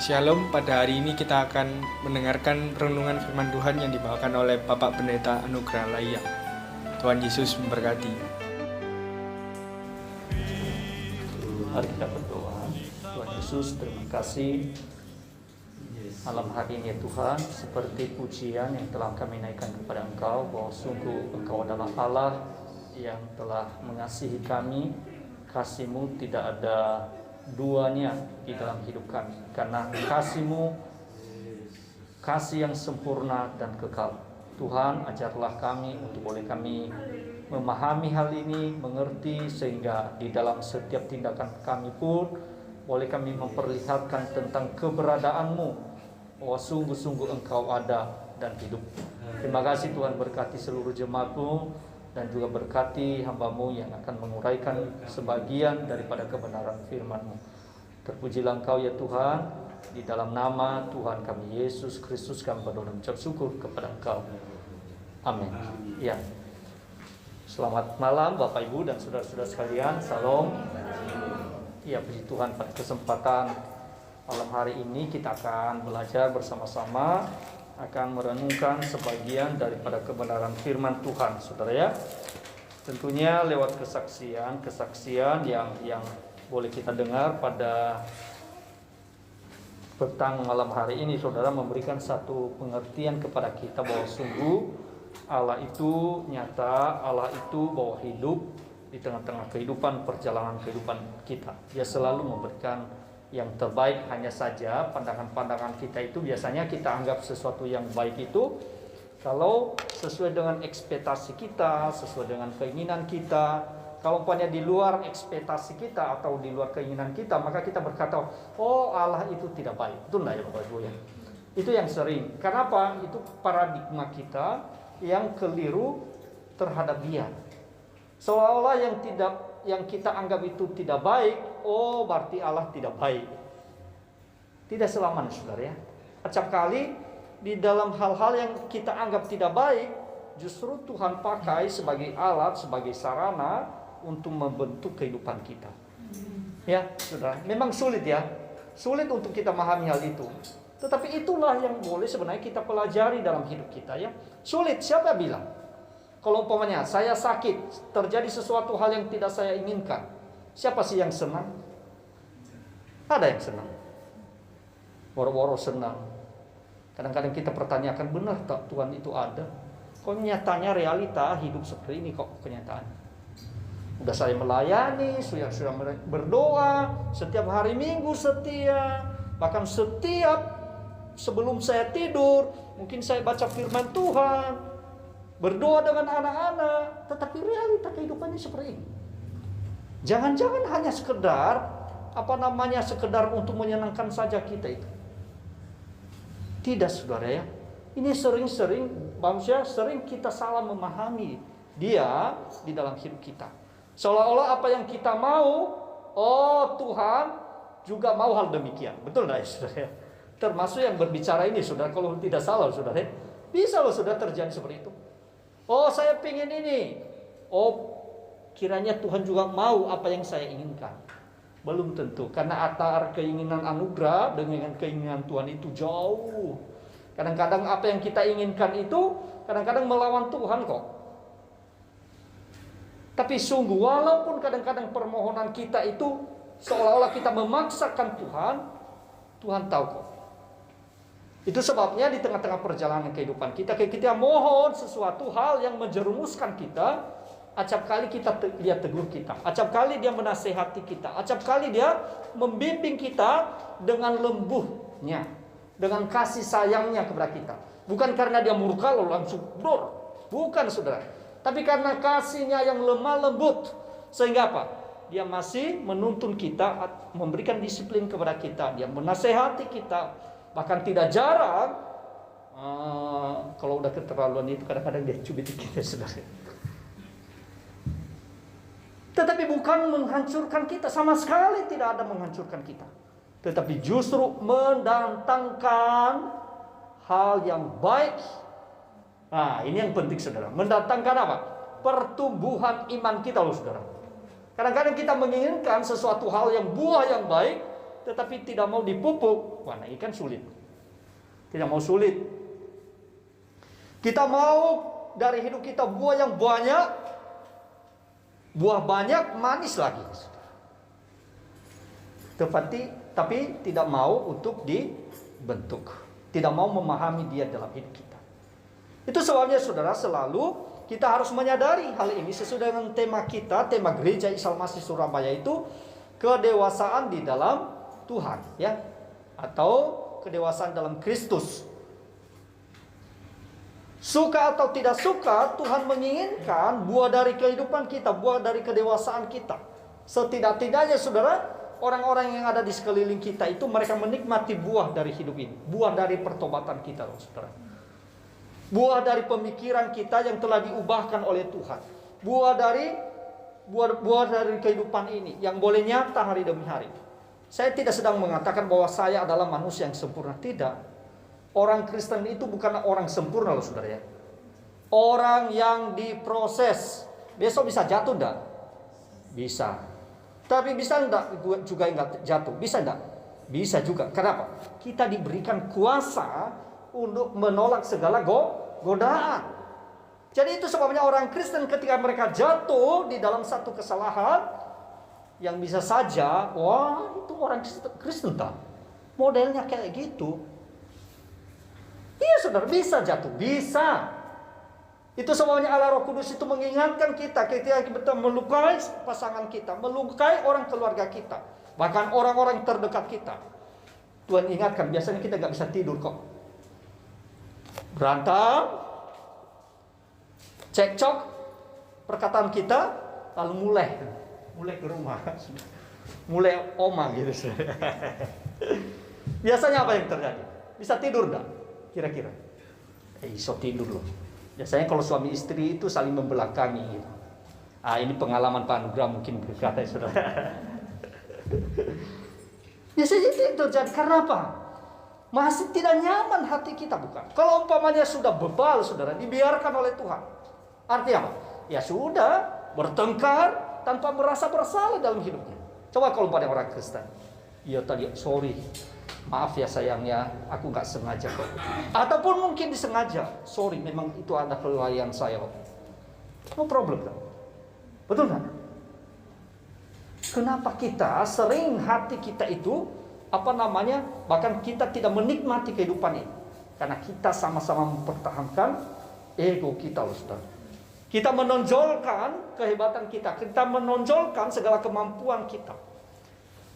Shalom, pada hari ini kita akan mendengarkan renungan firman Tuhan yang dibawakan oleh Bapak Pendeta Anugrah Layak. Tuhan Yesus memberkati. Mari kita berdoa. Tuhan Yesus, terima kasih malam hari ini ya Tuhan, seperti pujian yang telah kami naikkan kepada Engkau, bahwa sungguh Engkau adalah Allah yang telah mengasihi kami. Kasih-Mu tidak ada duanya di dalam hidup kami, karena kasih-Mu kasih yang sempurna dan kekal. Tuhan, ajarlah kami untuk boleh kami memahami hal ini, mengerti, sehingga di dalam setiap tindakan kami pun boleh kami memperlihatkan tentang keberadaan-Mu, bahwa sungguh-sungguh Engkau ada dan hidup. Terima kasih Tuhan, berkati seluruh jemaat-Mu, dan juga berkati hamba-Mu yang akan menguraikan sebagian daripada kebenaran firman-Mu. Terpujilah Engkau ya Tuhan, di dalam nama Tuhan kami Yesus Kristus kami berdoa dan mengucap syukur kepada Engkau. Amin. Ya. Selamat malam Bapak Ibu dan saudara-saudara sekalian. Salam. Ya, puji Tuhan, pada kesempatan malam hari ini kita akan belajar bersama-sama, akan merenungkan sebagian daripada kebenaran firman Tuhan, saudara ya. Tentunya lewat kesaksian yang boleh kita dengar pada petang malam hari ini, saudara, memberikan satu pengertian kepada kita bahwa sungguh Allah itu nyata, Allah itu bahwa hidup di tengah-tengah kehidupan, perjalanan kehidupan kita. Dia selalu memberikan yang terbaik. Hanya saja pandangan-pandangan kita itu biasanya kita anggap sesuatu yang baik itu kalau sesuai dengan ekspektasi kita, sesuai dengan keinginan kita. Kalau umpamanya di luar ekspektasi kita atau di luar keinginan kita, maka kita berkata, oh Allah itu tidak baik. Itu enggak ya Bapak Ibu ya? Itu yang sering. Kenapa? Itu paradigma kita yang keliru terhadap Dia. Seolah-olah yang kita anggap itu tidak baik, oh berarti Allah tidak baik. Tidak selamanya saudara ya. Acap kali di dalam hal-hal yang kita anggap tidak baik, justru Tuhan pakai sebagai alat, sebagai sarana untuk membentuk kehidupan kita. Ya saudara, memang sulit ya. Sulit untuk kita memahami hal itu. Tetapi itulah yang boleh sebenarnya kita pelajari dalam hidup kita ya. Sulit, siapa yang bilang? Kalau umpamanya saya sakit, terjadi sesuatu hal yang tidak saya inginkan, siapa sih yang senang? Ada yang senang. Boro-boro senang. Kadang-kadang kita pertanyakan, benar tak Tuhan itu ada? Kok nyatanya realita hidup seperti ini kok kenyataannya? Udah saya melayani, sudah berdoa, setiap hari Minggu setia, bahkan setiap sebelum saya tidur, mungkin saya baca firman Tuhan, berdoa dengan anak-anak, tetapi realita kehidupannya seperti ini. Jangan-jangan hanya sekedar sekedar untuk menyenangkan saja kita itu. Tidak saudara ya. Ini sering-sering manusia sering kita salah memahami Dia di dalam hidup kita. Seolah-olah apa yang kita mau, oh Tuhan juga mau hal demikian. Betul enggak ya saudara ya? Termasuk yang berbicara ini saudara, kalau tidak salah saudara ya. Bisa loh saudara terjadi seperti itu. Oh saya pengen ini. Oh kiranya Tuhan juga mau apa yang saya inginkan. Belum tentu. Karena antara keinginan anugerah dengan keinginan Tuhan itu jauh. Kadang-kadang apa yang kita inginkan itu kadang-kadang melawan Tuhan kok. Tapi sungguh walaupun kadang-kadang permohonan kita itu seolah-olah kita memaksakan Tuhan, Tuhan tahu kok. Itu sebabnya di tengah-tengah perjalanan kehidupan kita mohon sesuatu hal yang menjerumuskan kita, acap kali kita dia tegur kita, acap kali dia menasehati kita, acap kali dia membimbing kita dengan lembuhnya, dengan kasih sayangnya kepada kita. Bukan karena dia murka lalu langsung dor, bukan saudara. Tapi karena kasihnya yang lemah lembut, sehingga apa? Dia masih menuntun kita, memberikan disiplin kepada kita, dia menasehati kita. Bahkan tidak jarang kalau udah keterlaluan itu kadang-kadang dia cubit kita saudara. Tetapi bukan menghancurkan kita, sama sekali tidak ada menghancurkan kita. Tetapi justru mendatangkan hal yang baik. Nah ini yang penting saudara. Mendatangkan apa? Pertumbuhan iman kita loh saudara. Kadang-kadang kita menginginkan sesuatu hal yang buah yang baik, tetapi tidak mau dipupuk, wah ini kan sulit. Tidak mau sulit. Kita mau dari hidup kita buah yang banyak, buah banyak, manis lagi. Tapi tidak mau untuk dibentuk, tidak mau memahami dia dalam hidup kita. Itu sebabnya saudara, selalu kita harus menyadari hal ini sesuai dengan tema kita, tema Gereja Isa Masih Surabaya itu kedewasaan di dalam Tuhan, ya, atau kedewasaan dalam Kristus. Suka atau tidak suka, Tuhan menginginkan buah dari kehidupan kita, buah dari kedewasaan kita. Setidak-tidaknya saudara, orang-orang yang ada di sekeliling kita itu mereka menikmati buah dari hidup ini, buah dari pertobatan kita, saudara. Buah dari pemikiran kita yang telah diubahkan oleh Tuhan. Buah dari kehidupan ini yang boleh nyata hari demi hari. Saya tidak sedang mengatakan bahwa saya adalah manusia yang sempurna, tidak. Orang Kristen itu bukan orang sempurna loh saudara, ya. Orang yang diproses. Besok bisa jatuh enggak? Bisa. Tapi bisa enggak juga enggak jatuh? Bisa enggak? Bisa juga. Kenapa? Kita diberikan kuasa untuk menolak segala godaan. Jadi itu sebabnya orang Kristen ketika mereka jatuh di dalam satu kesalahan yang bisa saja, wah itu orang Kristen tak? Modelnya kayak gitu. Iya saudara, bisa jatuh, bisa. Itu sebabnya Allah Roh Kudus itu mengingatkan kita ketika kita melukai pasangan kita, melukai orang keluarga kita, bahkan orang-orang terdekat kita. Tuhan ingatkan, biasanya kita gak bisa tidur kok. Berantem, cekcok, perkataan kita, lalu mulai ke rumah, mulai oma gitu. Biasanya apa yang terjadi? Bisa tidur enggak? Kira-kira iso tidur loh. Biasanya kalau suami istri itu saling membelakangi gitu. Ini pengalaman Pak Anugrah mungkin berkata, saudara. Biasanya itu yang terjadi karena apa? Masih tidak nyaman hati kita, bukan? Kalau umpamanya sudah bebal, saudara, dibiarkan oleh Tuhan, artinya apa? Ya sudah, bertengkar tanpa merasa bersalah dalam hidupnya. Coba kalau pada orang Kristen, ya tadi sorry, maaf ya sayangnya, aku nggak sengaja kok. Ataupun mungkin disengaja, sorry, memang itu ada kelalaian saya kok. No problem kan? Betul kan? Kenapa kita sering hati kita itu bahkan kita tidak menikmati kehidupan ini? Karena kita sama-sama mempertahankan ego kita loh saudara. Kita menonjolkan kehebatan kita, kita menonjolkan segala kemampuan kita.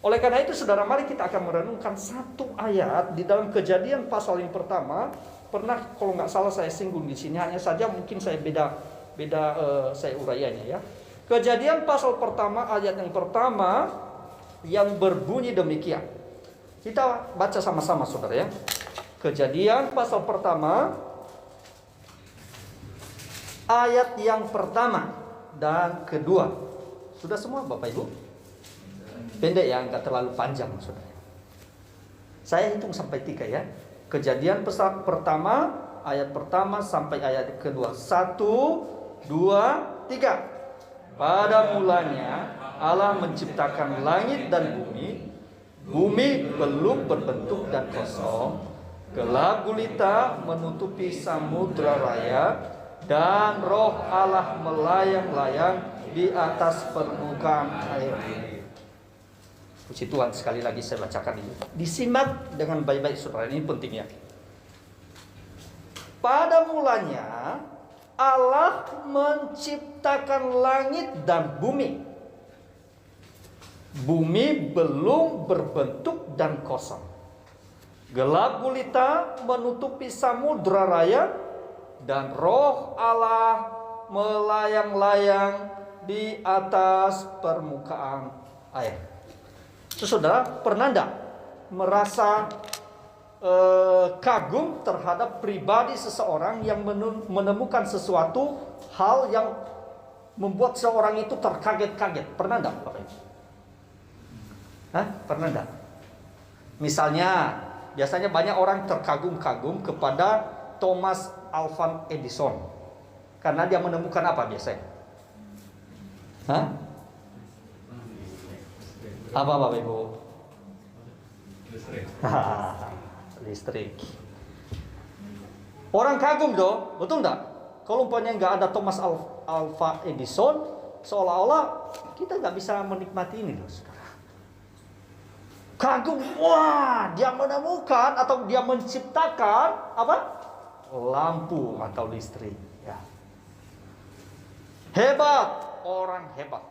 Oleh karena itu saudara, mari kita akan merenungkan satu ayat di dalam Kejadian pasal yang pertama. Pernah kalau nggak salah saya singgung di sini, hanya saja mungkin saya saya uraiannya ya. Kejadian pasal pertama ayat yang pertama yang berbunyi demikian. Kita baca sama-sama saudara ya. Kejadian pasal pertama ayat yang pertama dan kedua. Sudah semua Bapak Ibu? Pendek ya, nggak terlalu panjang saudara. Saya hitung sampai 3 ya. Kejadian pasal pertama ayat pertama sampai ayat kedua. 1, 2, 3. Pada mulanya Allah menciptakan langit dan bumi. Bumi belum berbentuk dan kosong. Gelap gulita menutupi samudra raya, dan roh Allah melayang-layang di atas permukaan air. Puji Tuhan, sekali lagi saya bacakan ini. Disimak dengan baik-baik saudara, ini penting ya. Pada mulanya Allah menciptakan langit dan bumi. Bumi belum berbentuk dan kosong. Gelap gulita menutupi samudra raya, dan roh Allah melayang-layang di atas permukaan air. Saudara, pernah enggak merasa kagum terhadap pribadi seseorang yang menemukan sesuatu hal yang membuat seorang itu terkaget-kaget? Pernah enggak Bapak Ibu? Pernah enggak? Misalnya, biasanya banyak orang terkagum-kagum kepada Thomas Alva Edison karena dia menemukan apa biasanya? Apa Bapak Ibu? Listrik. Orang kagum dong, betul enggak? Kalau umpamanya nggak ada Thomas Alva Edison, seolah-olah kita nggak bisa menikmati ini loh, saudara. Kagum, wah, dia menemukan atau dia menciptakan apa? Lampu atau listrik. Ya. Hebat, orang hebat.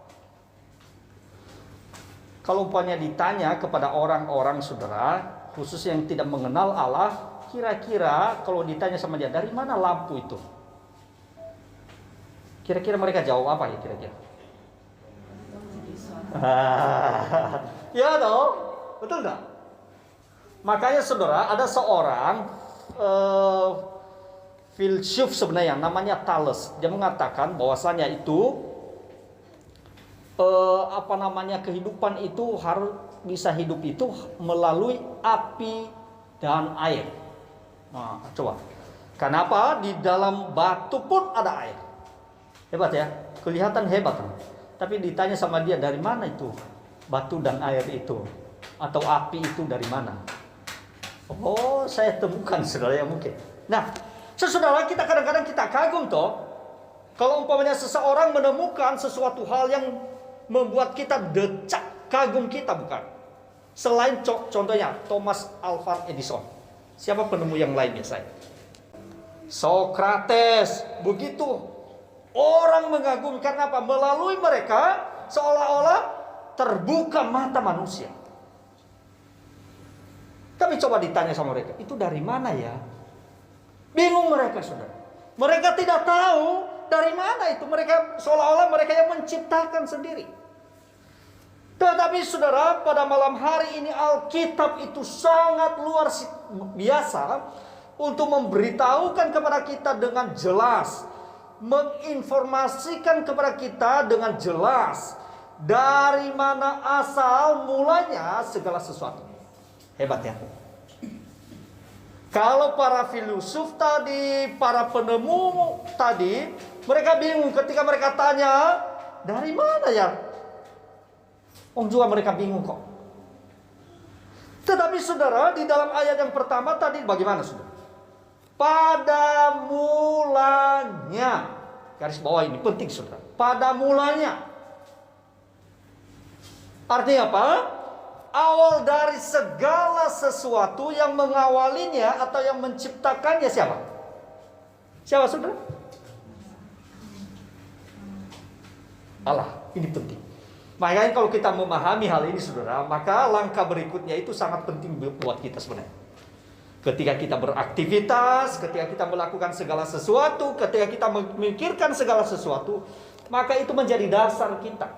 Kalau umpamanya ditanya kepada orang-orang saudara, khusus yang tidak mengenal Allah, kira-kira kalau ditanya sama dia, dari mana lampu itu? Kira-kira mereka jawab apa ya kira-kira? Ya dong, betul nggak? Makanya saudara, ada seorang filsuf sebenarnya namanya Thales. Dia mengatakan bahwasanya itu kehidupan itu harus bisa hidup itu melalui api dan air. Nah, coba. Kenapa di dalam batu pun ada air? Hebat ya, kelihatan hebat. Tapi ditanya sama dia, dari mana itu batu dan air itu? Atau api itu dari mana? Oh, saya temukan saudara yang mungkin. Nah, saudara, kita kadang-kadang kita kagum toh. Kalau umpamanya seseorang menemukan sesuatu hal yang membuat kita decak kagum kita, bukan? Selain contohnya Thomas Alva Edison. Siapa penemu yang lain biasanya? Socrates. Begitu orang mengagumi karena apa? Melalui mereka seolah-olah terbuka mata manusia. Tapi coba ditanya sama mereka, itu dari mana ya? Bingung mereka, saudara. Mereka tidak tahu dari mana itu. Mereka seolah-olah mereka yang menciptakan sendiri. Tetapi saudara, pada malam hari ini Alkitab itu sangat luar biasa untuk memberitahukan kepada kita dengan jelas, menginformasikan kepada kita dengan jelas dari mana asal mulanya segala sesuatu. Hebat ya. Kalau para filsuf tadi, para penemu tadi, mereka bingung ketika mereka tanya, dari mana ya? Juga mereka bingung kok. Tetapi saudara, di dalam ayat yang pertama tadi bagaimana saudara? Pada mulanya. Garis bawah ini penting saudara. Pada mulanya. Artinya apa? Awal dari segala sesuatu yang mengawalinya atau yang menciptakannya siapa? Siapa saudara? Allah. Ini penting. Makanya kalau kita memahami hal ini saudara, maka langkah berikutnya itu sangat penting buat kita sebenarnya. Ketika kita beraktivitas, ketika kita melakukan segala sesuatu, ketika kita memikirkan segala sesuatu, maka itu menjadi dasar kita.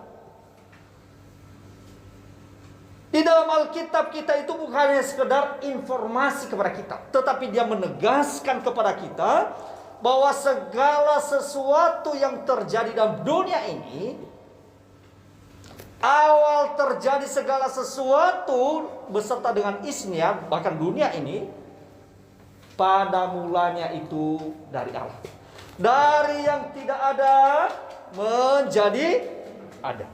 Di dalam Alkitab kita itu bukan hanya sekedar informasi kepada kita, tetapi dia menegaskan kepada kita bahwa segala sesuatu yang terjadi dalam dunia ini, awal terjadi segala sesuatu beserta dengan isinya, bahkan dunia ini, pada mulanya itu dari Allah. Dari yang tidak ada menjadi ada.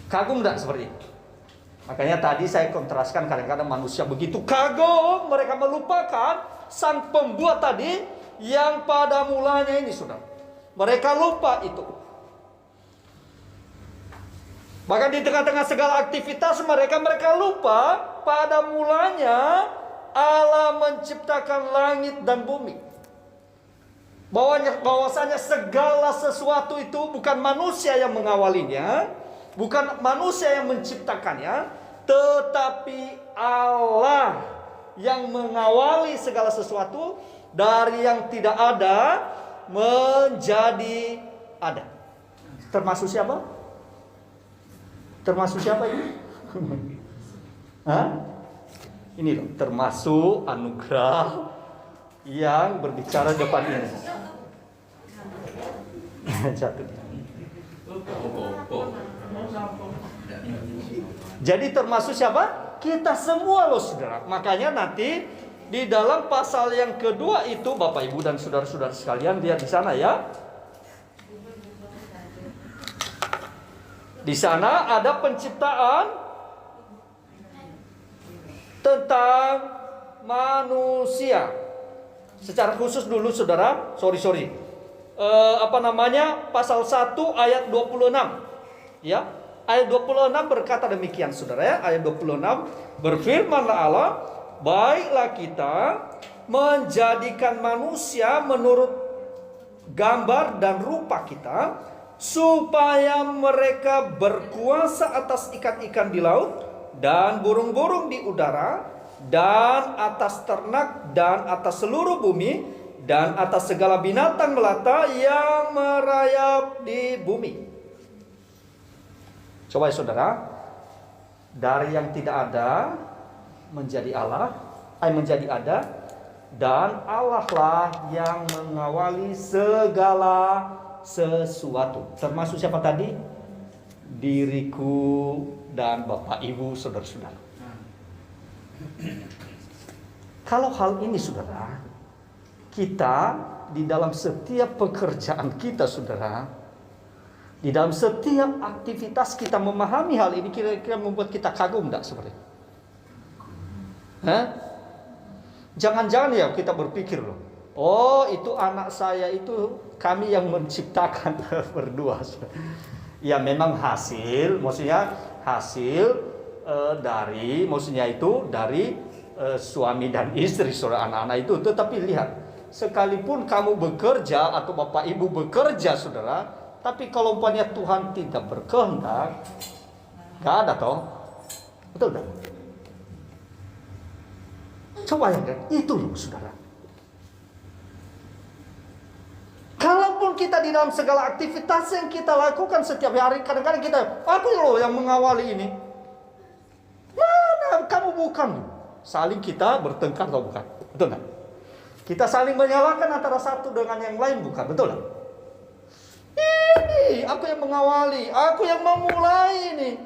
Kagum enggak seperti itu? Makanya tadi saya kontraskan, kadang-kadang manusia begitu kagum, mereka melupakan sang pembuat tadi yang pada mulanya ini sudah. Mereka lupa itu. Bahkan di tengah-tengah segala aktivitas mereka lupa pada mulanya Allah menciptakan langit dan bumi. Bahwasanya segala sesuatu itu bukan manusia yang mengawalinya, bukan manusia yang menciptakannya, tetapi Allah yang mengawali segala sesuatu dari yang tidak ada menjadi ada. Termasuk siapa? Termasuk siapa ini? Hah? Ini loh, termasuk anugerah yang berbicara depan ini. Jatuh. Jadi termasuk siapa? Kita semua loh saudara. Makanya nanti di dalam pasal yang kedua itu, Bapak Ibu dan saudara-saudara sekalian, lihat di sana ya. Di sana ada penciptaan tentang manusia. Secara khusus dulu saudara, pasal 1 ayat 26. Ya, ayat 26 berkata demikian saudara ya. Ayat 26, berfirmanlah Allah, baiklah kita menjadikan manusia menurut gambar dan rupa kita, supaya mereka berkuasa atas ikan-ikan di laut dan burung-burung di udara, dan atas ternak, dan atas seluruh bumi, dan atas segala binatang melata yang merayap di bumi. Coba ya saudara, dari yang tidak ada menjadi Allah, menjadi ada, dan Allah lah yang mengawali segala sesuatu. Termasuk siapa tadi? Diriku dan Bapak Ibu, saudara-saudara. Kalau hal ini saudara, kita di dalam setiap pekerjaan kita saudara, di dalam setiap aktivitas kita memahami hal ini, kira-kira membuat kita kagum enggak sebenarnya? Jangan-jangan ya kita berpikir loh, oh itu anak saya itu kami yang menciptakan berdua. Ya memang hasil dari suami dan istri saudara, anak-anak itu. Tetapi lihat, sekalipun kamu bekerja atau Bapak Ibu bekerja saudara, tapi kalau umpamanya Tuhan tidak berkehendak, gak ada toh, betul tak? Coba ya, itu loh saudara. Kalaupun kita di dalam segala aktivitas yang kita lakukan setiap hari, kadang-kadang kita, aku loh yang mengawali ini. Mana kamu bukan? Saling kita bertengkar atau bukan? Betul nggak? Kita saling menyalahkan antara satu dengan yang lain, bukan? Betul nggak? Ini aku yang mengawali, aku yang memulai ini.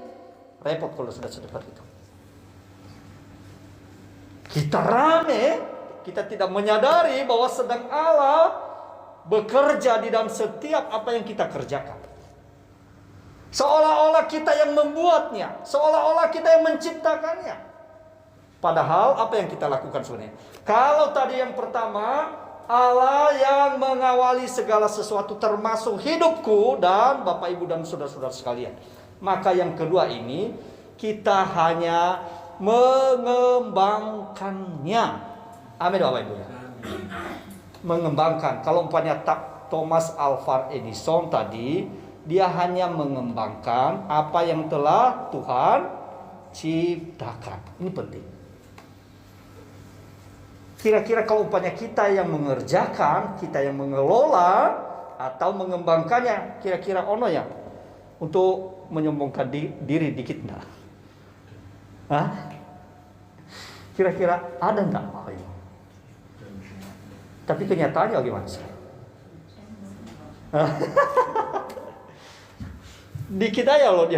Repot kalau sudah seperti itu. Kita rame, kita tidak menyadari bahwa sedang Allah bekerja di dalam setiap apa yang kita kerjakan. Seolah-olah kita yang membuatnya, seolah-olah kita yang menciptakannya. Padahal apa yang kita lakukan sebenarnya? Kalau tadi yang pertama, Allah yang mengawali segala sesuatu termasuk hidupku dan Bapak Ibu dan saudara-saudara sekalian. Maka yang kedua ini, kita hanya mengembangkannya. Amin Bapak Ibu. Mengembangkan. Kalau umpamanya Thomas Alva Edison tadi, dia hanya mengembangkan apa yang telah Tuhan ciptakan. Ini penting. Kira-kira kalau umpamanya kita yang mengerjakan, kita yang mengelola atau mengembangkannya, kira-kira ono ya untuk menyombongkan diri dikit enggak? Hah? Kira-kira ada enggak? Tapi kenyataannya bagaimana sih? Dikit aja loh,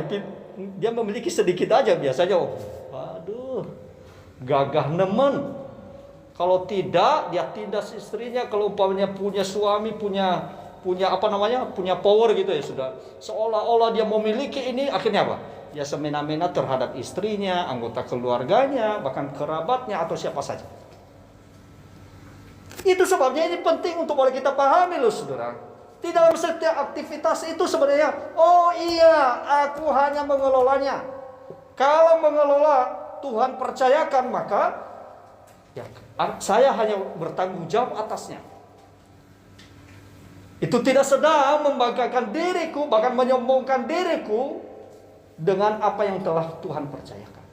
dia memiliki sedikit aja biasanya. Waduh, gagah nemen. Kalau tidak, dia tindas istrinya. Kalau umpamanya punya suami, punya power gitu ya sudah. Seolah-olah dia memiliki ini, akhirnya apa? Dia semena-mena terhadap istrinya, anggota keluarganya, bahkan kerabatnya atau siapa saja. Itu sebabnya ini penting untuk boleh kita pahami loh saudara. Di dalam setiap aktivitas itu sebenarnya, oh iya, aku hanya mengelolanya. Kalau mengelola Tuhan percayakan, maka ya, saya hanya bertanggung jawab atasnya. Itu tidak sedang membanggakan diriku, bahkan menyombongkan diriku dengan apa yang telah Tuhan percayakan.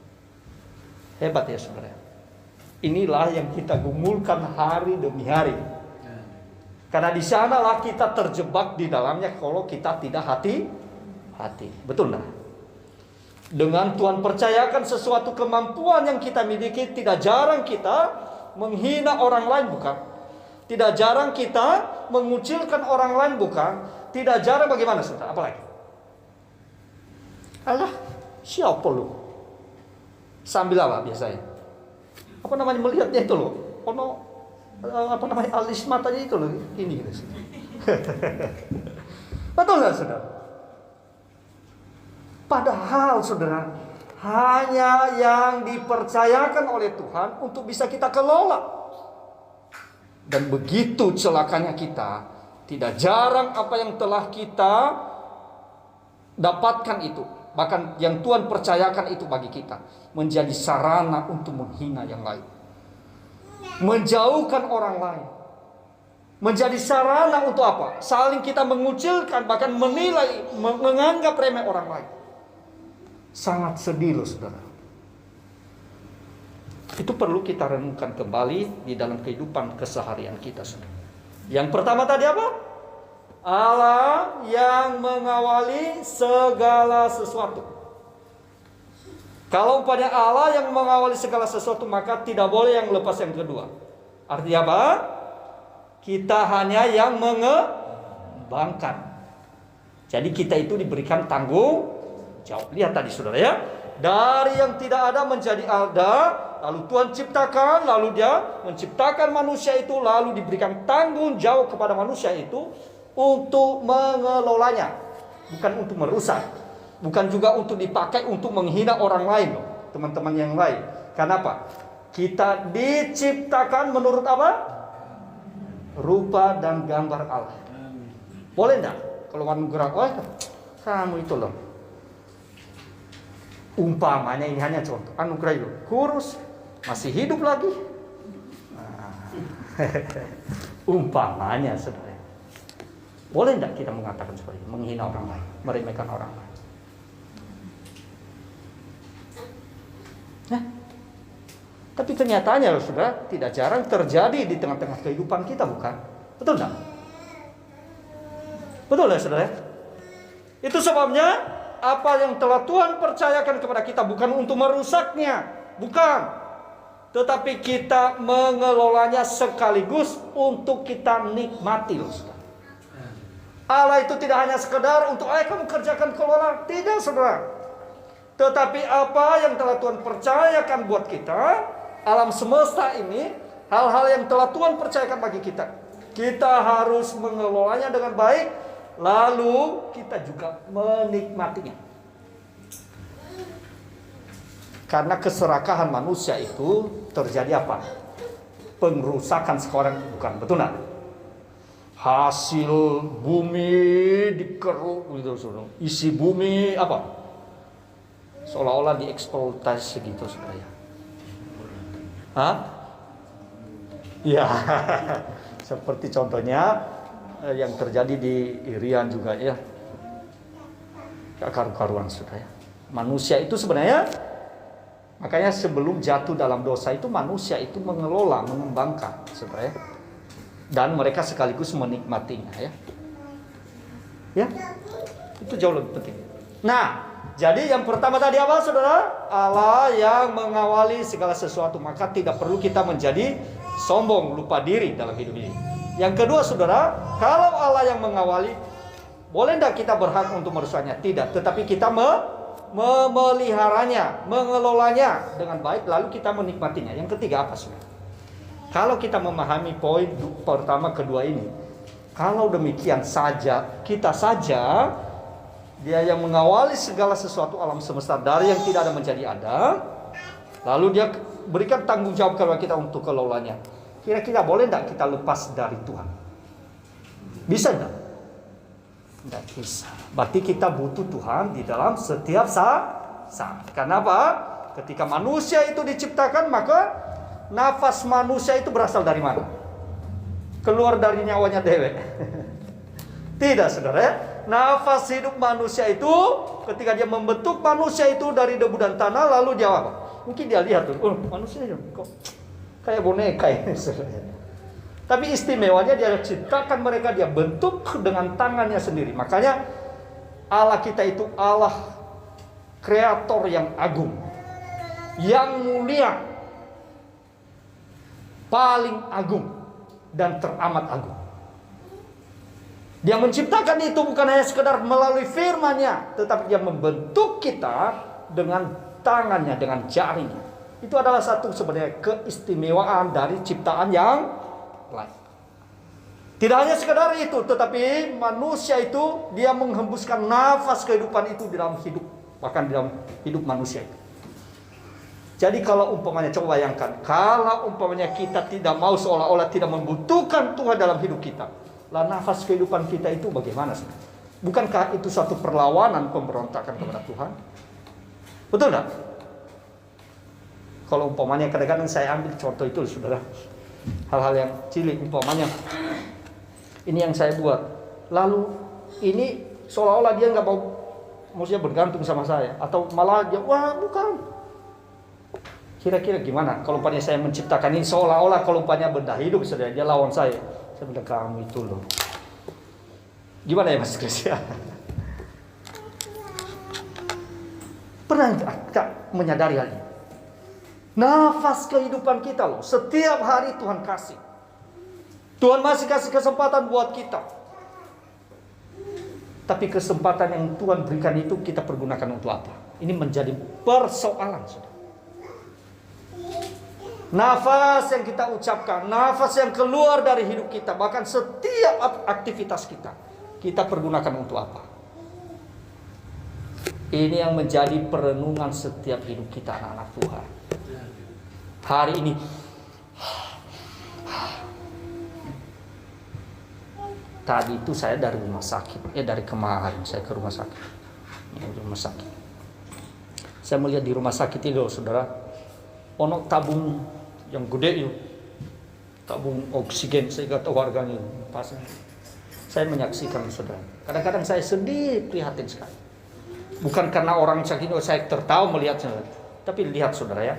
Hebat ya saudara. Inilah yang kita gumulkan hari demi hari. Karena di sanalah kita terjebak di dalamnya kalau kita tidak hati-hati. Betul enggak? Dengan Tuhan percayakan sesuatu kemampuan yang kita miliki, tidak jarang kita menghina orang lain, bukan? Tidak jarang kita mengucilkan orang lain, bukan? Tidak jarang bagaimana saudara? Apalagi? Alah, siapa lu? Sambil apa biasanya? Apa namanya melihatnya itu loh? Alis matanya itu loh, ini gitu. Betul nggak saudara? Padahal saudara, hanya yang dipercayakan oleh Tuhan untuk bisa kita kelola. Dan begitu celakanya kita, tidak jarang apa yang telah kita dapatkan itu, bahkan yang Tuhan percayakan itu bagi kita, menjadi sarana untuk menghina yang lain, menjauhkan orang lain, menjadi sarana untuk apa? Saling kita mengucilkan, bahkan menilai, menganggap remeh orang lain. Sangat sedih loh saudara. Itu perlu kita renungkan kembali di dalam kehidupan keseharian kita, saudara. Yang pertama tadi apa? Allah yang mengawali segala sesuatu. Kalau umpamanya Allah yang mengawali segala sesuatu, maka tidak boleh yang lepas yang kedua. Artinya apa? Kita hanya yang mengembangkan. Jadi kita itu diberikan tanggung jawab. Lihat tadi saudara ya. Dari yang tidak ada menjadi ada. Lalu Tuhan ciptakan. Lalu dia menciptakan manusia itu. Lalu diberikan tanggung jawab kepada manusia itu. Untuk mengelolanya. Bukan untuk merusak. Bukan juga untuk dipakai untuk menghina orang lain loh, teman-teman yang lain. Kenapa? Kita diciptakan menurut apa? Rupa dan gambar Allah. Boleh enggak? Kalau anugerah, kamu itu loh. Umpamanya ini hanya contoh. Anugerah itu kurus, masih hidup lagi. Umpamanya saudara. Boleh enggak kita mengatakan seperti itu? Menghina orang lain, meremehkan orang lain. Nah, tapi kenyataannya saudara, tidak jarang terjadi di tengah-tengah kehidupan kita, bukan? Betul enggak? Betul ya saudara? Itu sebabnya apa yang telah Tuhan percayakan kepada kita bukan untuk merusaknya, bukan. Tetapi kita mengelolanya sekaligus untuk kita nikmati loh saudara. Allah itu tidak hanya sekedar untuk kamu kerjakan kelola, tidak saudara. Tetapi apa yang telah Tuhan percayakan buat kita, alam semesta ini, hal-hal yang telah Tuhan percayakan bagi kita, kita harus mengelolanya dengan baik, lalu kita juga menikmatinya. Karena keserakahan manusia itu terjadi apa? Pengrusakan sekarang, bukan, betul nggak? Hasil bumi dikeruk gitu, isi bumi apa? Seolah-olah dieksploitasi gitu saudara. Hah? Ya, seperti contohnya yang terjadi di Irian juga ya. Karu-karuan saudara. Manusia itu sebenarnya, makanya sebelum jatuh dalam dosa itu manusia itu mengelola, mengembangkan saudara. Dan mereka sekaligus menikmatinya ya. Ya, itu jauh lebih penting. Nah, jadi yang pertama tadi apa saudara? Allah yang mengawali segala sesuatu. Maka tidak perlu kita menjadi sombong, lupa diri dalam hidup ini. Yang kedua saudara, kalau Allah yang mengawali, boleh tidak kita berhak untuk merusaknya? Tidak, tetapi kita memeliharanya, mengelolanya dengan baik, lalu kita menikmatinya. Yang ketiga apa saudara? Kalau kita memahami poin pertama kedua ini, kalau demikian saja, kita saja, Dia yang mengawali segala sesuatu alam semesta dari yang tidak ada menjadi ada, lalu Dia berikan tanggung jawab kepada kita untuk kelolanya. Kira-kira boleh tidak kita lepas dari Tuhan? Bisa tidak? Tidak bisa. Berarti kita butuh Tuhan di dalam setiap saat. Kenapa? Ketika manusia itu diciptakan, maka nafas manusia itu berasal dari mana? Keluar dari nyawanya dewek. Tidak saudara. Nafas hidup manusia itu ketika dia membentuk manusia itu dari debu dan tanah, lalu dia apa? Mungkin dia lihat tuh, manusia kok kayak boneka ini saudara. Tapi istimewanya dia ciptakan mereka, dia bentuk dengan tangannya sendiri. Makanya Allah kita itu Allah kreator yang agung, yang mulia, paling agung dan teramat agung. Dia menciptakan itu bukan hanya sekedar melalui firman-Nya, tetapi Dia membentuk kita dengan tangannya, dengan jarinya. Itu adalah satu sebenarnya keistimewaan dari ciptaan yang lain. Tidak hanya sekedar itu, tetapi manusia itu Dia menghembuskan nafas kehidupan itu di dalam hidup, bahkan di dalam hidup manusia itu. Jadi kalau umpamanya, coba bayangkan, kalau umpamanya kita tidak mau, seolah-olah tidak membutuhkan Tuhan dalam hidup kita, lah nafas kehidupan kita itu bagaimana sih? Bukankah itu satu perlawanan, pemberontakan kepada Tuhan? Betul enggak? Kalau umpamanya, kadang-kadang saya ambil contoh itu, saudara, hal-hal yang cilik, umpamanya ini yang saya buat, lalu ini seolah-olah dia nggak mau, maksudnya bergantung sama saya, atau malah dia, wah bukan. Kira-kira gimana kalau umpamanya saya menciptakan ini seolah-olah, kalau umpamanya benda hidup, saudara, dia lawan saya bilang, kamu itu loh. Gimana ya Mas Chris? Pernah nggak menyadari hal ini? Nafas kehidupan kita loh, setiap hari Tuhan kasih. Tuhan masih kasih kesempatan buat kita. Tapi kesempatan yang Tuhan berikan itu kita pergunakan untuk apa? Ini menjadi persoalan, saudara. Nafas yang kita ucapkan, nafas yang keluar dari hidup kita, bahkan setiap aktivitas kita pergunakan untuk apa? Ini yang menjadi perenungan setiap hidup kita, anak-anak Tuhan. Hari ini tadi itu saya dari rumah sakit, dari kemarin saya ke rumah sakit. Saya melihat di rumah sakit itu, saudara, ono tabung yang gede yuk, tabung oksigen, saya kata warganya pasang. Saya menyaksikan, saudara. Kadang-kadang saya sedih, prihatin sekali. Bukan karena orang sakit, saya tertawa melihatnya, tapi lihat, saudara ya,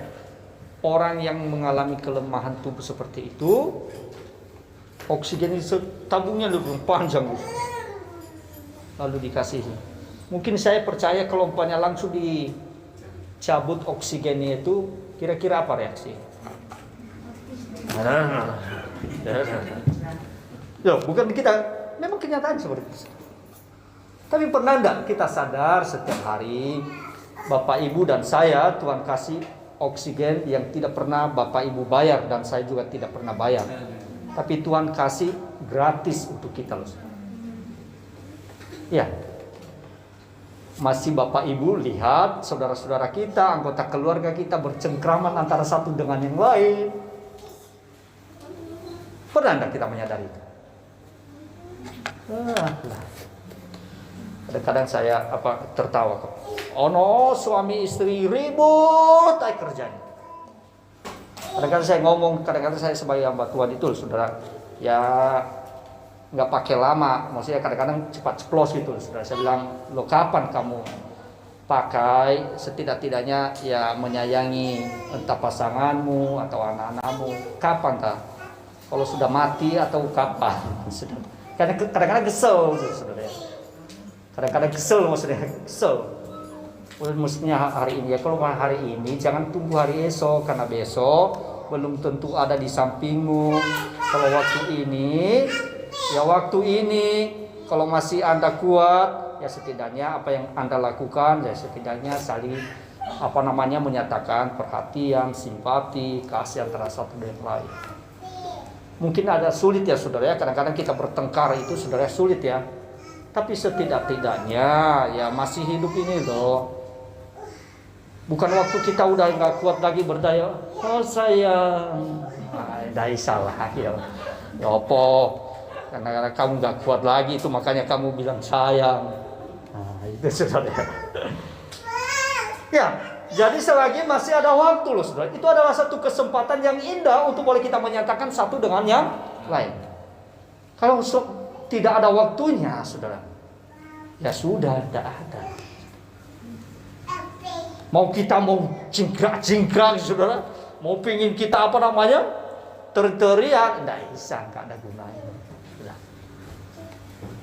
orang yang mengalami kelemahan tubuh seperti itu, oksigen itu tabungnya lebih panjang, lalu dikasih. Mungkin saya percaya kalau umpamanya langsung dicabut oksigennya itu, kira-kira apa reaksi? Ya, bukan kita, memang kenyataan seperti itu. Tapi pernah enggak kita sadar setiap hari Bapak Ibu dan saya Tuhan kasih oksigen yang tidak pernah Bapak Ibu bayar dan saya juga tidak pernah bayar. Tapi Tuhan kasih gratis untuk kita loh. Ya. Masih Bapak Ibu lihat saudara-saudara kita, anggota keluarga kita bercengkraman antara satu dengan yang lain. Pernah enggak kita menyadari itu? Kadang-kadang saya tertawa kok. Oh no, suami istri ribut aja kerjanya. Kadang-kadang saya ngomong, kadang-kadang saya sebagai hamba Tuhan itu, saudara, ya nggak pakai lama, maksudnya kadang-kadang cepat ceplos gitu, saudara. Saya bilang, lo kapan kamu pakai, setidak-tidaknya ya menyayangi entah pasanganmu atau anak-anakmu, kapan tak? Kalau sudah mati atau kapan? Karena kadang-kadang kesel, saudara. Kadang-kadang kesel, maksudnya kesel. Mestinya hari ini ya, kalau hari ini jangan tunggu hari esok, karena besok belum tentu ada di sampingmu. Kalau waktu ini, ya waktu ini, kalau masih Anda kuat, ya setidaknya apa yang Anda lakukan, ya setidaknya saling menyatakan perhatian, simpati, kasih antara satu dan lain. Mungkin ada sulit ya, saudara ya, kadang-kadang kita bertengkar itu, saudara, sulit ya. Tapi setidak-tidaknya ya masih hidup ini loh. Bukan waktu kita udah nggak kuat lagi berdaya, oh sayang, dai salah ya. Ya opo, karena kamu nggak kuat lagi itu makanya kamu bilang sayang. Nah, itu saudara. Ya, jadi selagi masih ada waktu loh, saudara. Itu adalah satu kesempatan yang indah untuk boleh kita menyatakan satu dengan yang lain. Kalau tidak ada waktunya, saudara, ya sudah, tidak ada. Mau kita jingkrak, saudara, mau pingin kita teriak, tidak bisa, nggak ada gunanya. Sudah.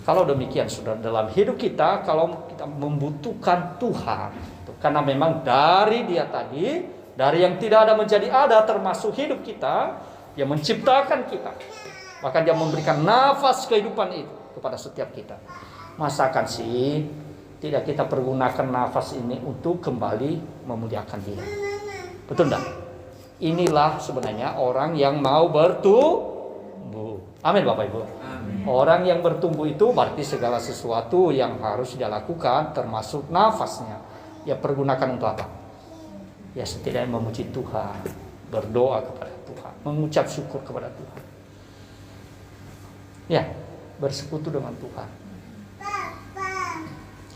Kalau demikian, saudara, dalam hidup kita, kalau kita membutuhkan Tuhan, karena memang dari Dia tadi, dari yang tidak ada menjadi ada, termasuk hidup kita, Dia menciptakan kita. Maka Dia memberikan nafas kehidupan itu kepada setiap kita. Masakan sih tidak kita pergunakan nafas ini untuk kembali memuliakan Dia? Betul enggak? Inilah sebenarnya orang yang mau bertumbuh. Amin Bapak Ibu. Amin. Orang yang bertumbuh itu berarti segala sesuatu yang harus dia lakukan termasuk nafasnya. Ya pergunakan untuk apa? ya setidaknya memuji Tuhan, berdoa kepada Tuhan, mengucap syukur kepada Tuhan. Ya, bersekutu dengan Tuhan.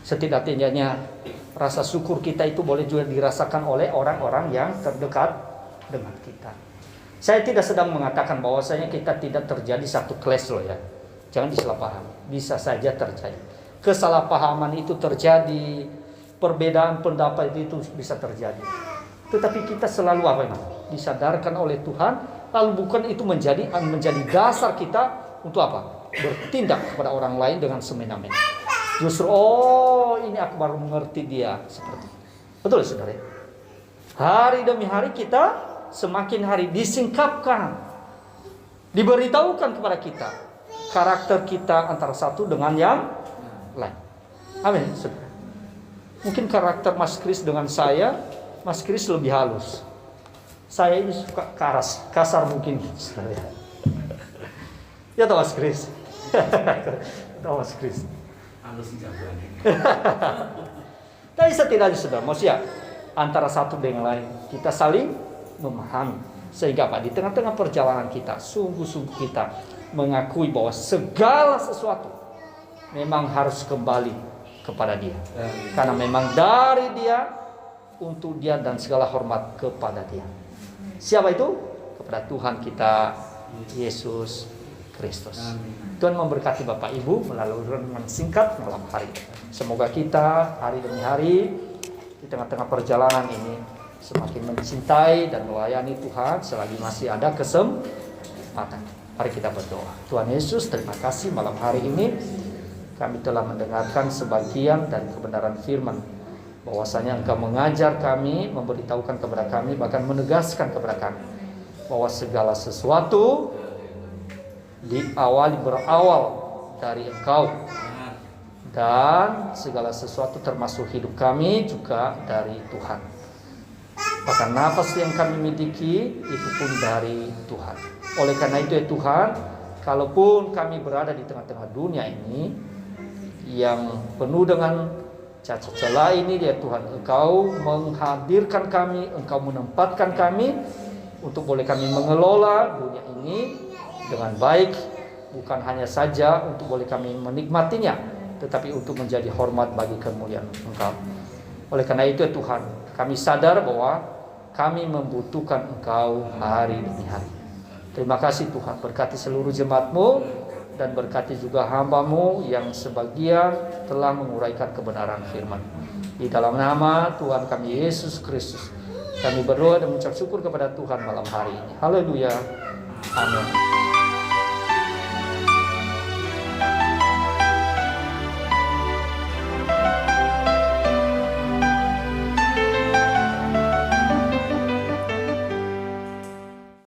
Setidaknya rasa syukur kita itu boleh juga dirasakan oleh orang-orang yang terdekat dengan kita. Saya tidak sedang mengatakan bahwasanya kita tidak terjadi satu kelas loh ya. Jangan disalahpahami. Bisa saja terjadi. Kesalahpahaman itu terjadi, perbedaan pendapat itu bisa terjadi. Tetapi kita selalu apa memang? Disadarkan oleh Tuhan, lalu bukan itu menjadi dasar kita untuk apa? Bertindak kepada orang lain dengan semena-mena. Justru ini aku baru mengerti dia seperti itu. Betul saudara? Hari demi hari kita semakin hari disingkapkan, diberitahukan kepada kita karakter kita antara satu dengan yang lain. Amin. Saudara. Mungkin karakter Mas Kris dengan saya, Mas Kris lebih halus. Saya ini suka kasar mungkin. Ya tahu Mas Kris. Tahu Mas Kris. Tapi setidaknya saudara, maksudnya antara satu dengan lain kita saling memahami, sehingga apa? Di tengah-tengah perjalanan kita sungguh-sungguh kita mengakui bahwa segala sesuatu memang harus kembali kepada Dia, karena memang dari Dia, untuk Dia, dan segala hormat kepada Dia. Siapa itu? Kepada Tuhan kita Yesus Kristus. Tuhan memberkati Bapak Ibu melalui renungan singkat malam hari. Semoga kita hari demi hari di tengah-tengah perjalanan ini semakin mencintai dan melayani Tuhan selagi masih ada kesempatan. Mari kita berdoa. Tuhan Yesus, terima kasih malam hari ini kami telah mendengarkan sebagian dari kebenaran firman, bahwasanya Engkau mengajar kami, memberitahukan kepada kami, bahkan menegaskan kepada kami bahwa segala sesuatu berawal dari Engkau, dan segala sesuatu termasuk hidup kami juga dari Tuhan. Bahkan nafas yang kami miliki itu pun dari Tuhan. Oleh karena itu ya Tuhan, kalaupun kami berada di tengah-tengah dunia ini yang penuh dengan cacat celah ini ya Tuhan, Engkau menghadirkan kami, Engkau menempatkan kami untuk boleh kami mengelola dunia ini dengan baik, bukan hanya saja untuk boleh kami menikmatinya, tetapi untuk menjadi hormat bagi kemuliaan Engkau. Oleh karena itu ya Tuhan, kami sadar bahwa kami membutuhkan Engkau hari demi hari. Terima kasih Tuhan, berkati seluruh jemaat-Mu dan berkati juga hamba-Mu yang sebagian telah menguraikan kebenaran firman. Di dalam nama Tuhan kami Yesus Kristus, kami berdoa dan mengucap syukur kepada Tuhan malam hari ini. Haleluya. Amin.